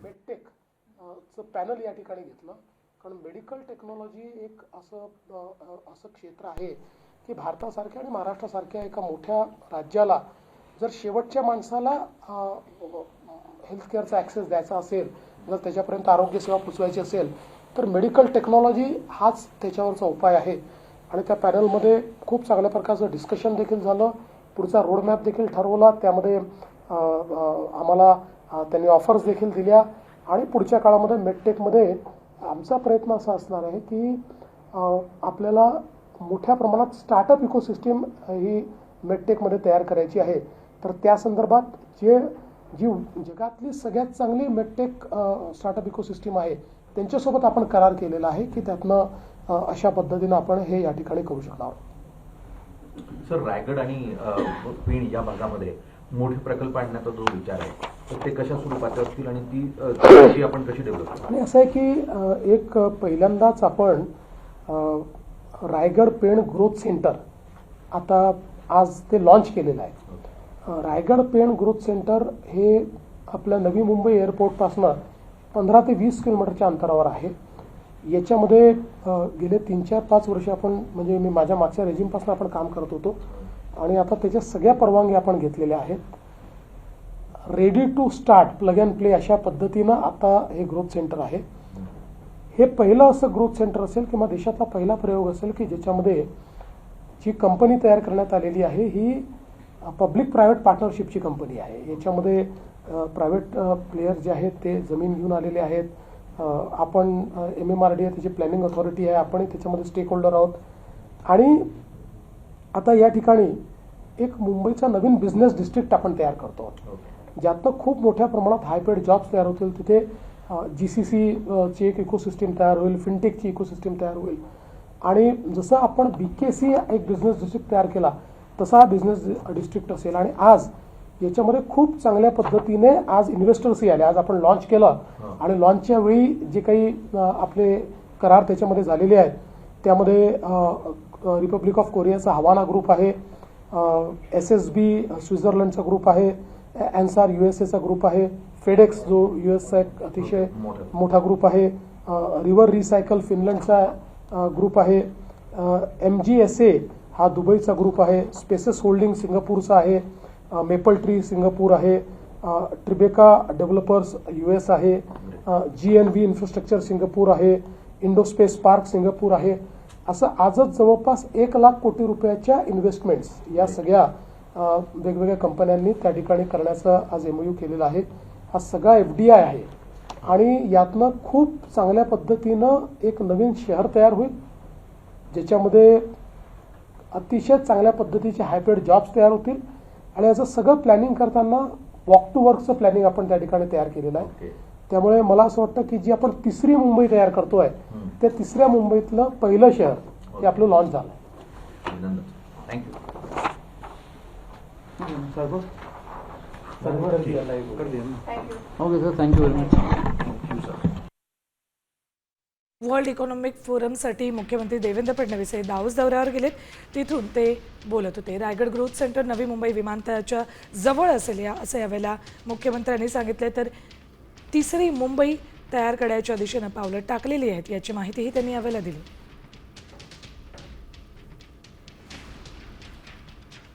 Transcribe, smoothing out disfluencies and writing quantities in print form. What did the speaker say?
Medtech चं panel या ठिकाणी घेतलं, कारण मेडिकल टेक्नॉलॉजी एक असं क्षेत्र आहे की भारतासारख्या आणि महाराष्ट्रासारख्या एका मोठ्या राज्याला जर शेवटच्या माणसाला हेल्थकेअरचा ॲक्सेस द्यायचा असेल, जर त्याच्यापर्यंत आरोग्यसेवा पोचवायची असेल, तर मेडिकल टेक्नॉलॉजी हाच त्याच्यावरचा उपाय आहे. आणि त्या पॅनलमध्ये खूप चांगल्या प्रकारचं डिस्कशन देखील झालं, पुढचा रोडमॅप देखील ठरवला, त्यामध्ये आम्हाला त्यांनी ऑफर्स देखील दिल्या. आणि पुढच्या काळामध्ये मेडटेकमध्ये आमचा प्रयत्न असा असणार आहे की आपल्याला मोठ्या प्रमाणात स्टार्टअप इकोसिस्टीम ही मेडटेकमध्ये तयार करायची आहे. तर त्या संदर्भात जी जगातली सगळ्यात चांगली मेडटेक स्टार्टअप इकोसिस्टीम आहे त्यांच्यासोबत आपण करार केलेला आहे की त्यातनं अशा पद्धतीनं आपण हे या ठिकाणी करू शकणार आहोत. सर, रायगड आणि पेण या भागामध्ये मोठे प्रकल्प आणण्याचा जो विचार आहे तर ते कशा स्वरूपाचे असतील आणि ती आपण कशी डेव्हलप करू? आणि असं आहे की एक पहिल्यांदाच आपण रायगड पेण ग्रोथ सेंटर आता आज ते लॉन्च केलेलं आहे. रायगड पेण ग्रोथ सेंटर हे आपल्या नवी मुंबई एअरपोर्टपासून 15 ते 20 किलोमीटरच्या अंतरावर आहे. याच्यामध्ये गेले 3-4-5 वर्ष आपण म्हणजे मी माझ्या मागच्या रेजिमपासून आपण काम करत होतो आणि आता त्याच्या सगळ्या परवानग्या आपण घेतलेल्या आहेत. Ready to start plug and play अशा पद्धतीनं आता हे ग्रोथ सेंटर आहे. हे पहिलं असं ग्रोथ सेंटर असेल किंवा देशातला पहिला प्रयोग असेल की ज्याच्यामध्ये जी कंपनी तयार करण्यात आलेली आहे ही पब्लिक प्रायव्हेट पार्टनरशिपची कंपनी आहे. याच्यामध्ये प्रायव्हेट प्लेयर जे आहेत ते जमीन घेऊन आलेले आहेत. आपण MMRDA त्याची प्लॅनिंग अथॉरिटी आहे, आपणही त्याच्यामध्ये स्टेक होल्डर आहोत. आणि आता या ठिकाणी एक मुंबईचा नवीन बिझनेस डिस्ट्रिक्ट आपण तयार करतो आहोत, ज्यातनं खूप मोठ्या प्रमाणात हायपेड जॉब्स तयार होतील. तिथे GCC ची एक इकोसिस्टीम तयार होईल, फिनटेकची इकोसिस्टीम तयार होईल. आणि जसं आपण BKC एक बिझनेस डिस्ट्रिक्ट तयार केला तसा हा बिझनेस डिस्ट्रिक्ट असेल. आणि आज याच्यामध्ये खूप चांगल्या पद्धतीने आज इन्व्हेस्टर्सही आले. आज आपण लॉन्च केलं आणि लॉन्चच्या वेळी जे काही आपले करार त्याच्यामध्ये झालेले आहेत त्यामध्ये रिपब्लिक ऑफ कोरियाचा हवाना ग्रुप आहे, SSB स्वित्झर्लंडचा ग्रुप आहे, एन्सार USA चा ग्रुप आहे, फेडेक्स जो USचा एक अतिशय मोठा ग्रुप आहे, रिव्हर रिसायकल फिनलंडचा ग्रुप आहे, MGSA हा दुबईचा ग्रुप आहे, स्पेसेस होल्डिंग सिंगापूरचा आहे, मेपल ट्री सिंगापूर आहे, ट्रिबेका डेव्हलपर्स US आहे, GNV इन्फ्रास्ट्रक्चर सिंगापूर आहे, इंडोस्पेस पार्क सिंगापूर आहे. असं आजच जवळपास 1 लाख कोटी रुपयाच्या इन्व्हेस्टमेंट्स या सगळ्या वेगवेगळ्या कंपन्यांनी त्या ठिकाणी करण्याचा आज MOU केलेला आहे. हा सगळा FDI आहे आणि यातनं खूप चांगल्या पद्धतीनं एक नवीन शहर तयार होईल ज्याच्यामध्ये अतिशय चांगल्या पद्धतीचे हायपेड जॉब्स तयार होतील. आणि याचं सगळं प्लॅनिंग करताना वॉक टू वर्कचं प्लॅनिंग आपण त्या ठिकाणी तयार केलेलं आहे. त्यामुळे मला असं वाटतं की जी आपण तिसरी मुंबई तयार करतोय त्या तिसऱ्या मुंबईतलं पहिलं शहर हे आपलं लॉन्च झालं आहे. Okay sir, thank you very much. World economic फोरमसाठी मुख्यमंत्री देवेंद्र फडणवीस हे दावोस दौऱ्यावर गेलेत. तिथून ते बोलत होते. रायगड ग्रोथ सेंटर नवी मुंबई विमानतळाच्या जवळ असेल असं यावेळेला मुख्यमंत्र्यांनी सांगितले. तर तिसरी मुंबई तयार करण्याच्या दिशेनं पावलं टाकलेली आहेत याची माहितीही त्यांनी यावेळेला दिली.